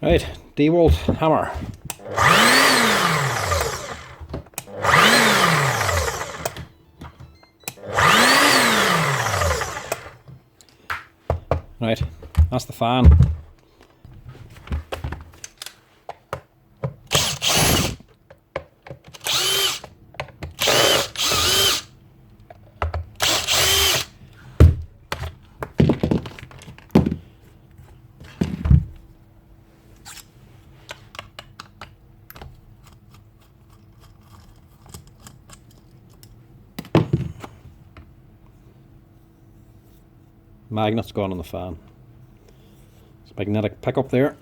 Right, Dewalt hammer. Right, that's the fan. Magnet's gone on the fan. It's magnetic pickup there.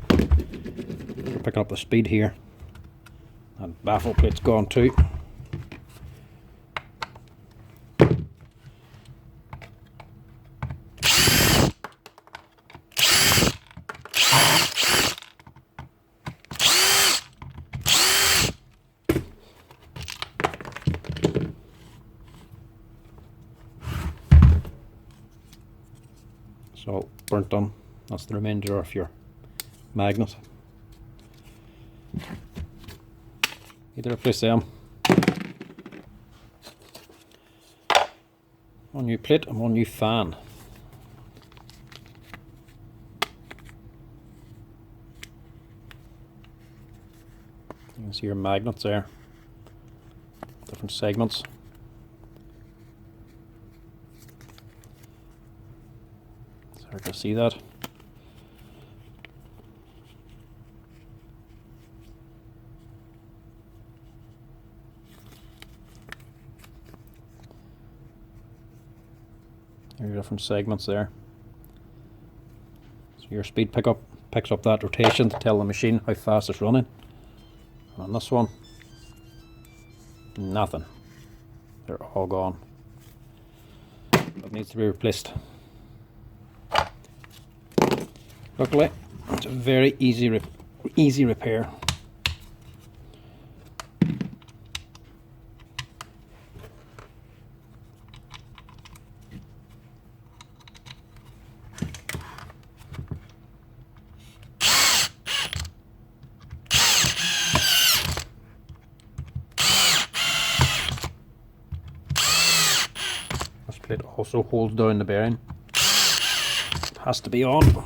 We're picking up the speed here. And baffle plate's gone too. So burnt done. That's the remainder of your magnet. Need to replace them. One new plate and one new fan. You can see your magnets there. Different segments. It's hard to see that. There are different segments there. So your speed pickup picks up that rotation to tell the machine how fast it's running. And on this one, nothing. They're all gone. It needs to be replaced. Luckily, it's a very easy repair. This plate also holds down the bearing. It has to be on.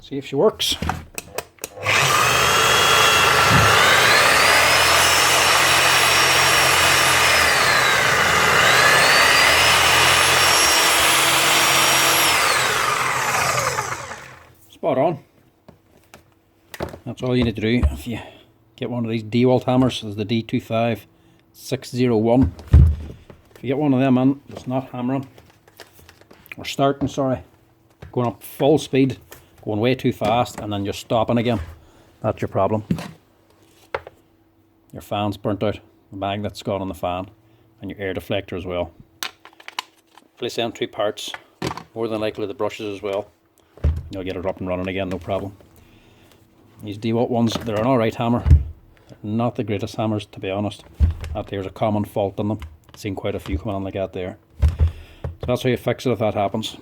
See if she works. Spot on. That's all you need to do if you get one of these Dewalt hammers. There's the D25601. If you get one of them in, it's not hammering, or starting, sorry, going up full speed, going way too fast, and then just stopping again. That's your problem. Your fan's burnt out, the magnet's gone on the fan, and your air deflector as well. Place them two parts, more than likely the brushes as well. You'll get it up and running again, no problem. These Dewalt ones, they're an alright hammer. They're not the greatest hammers, to be honest. That there's a common fault in them. I've seen quite a few come on like that there. So that's how you fix it if that happens.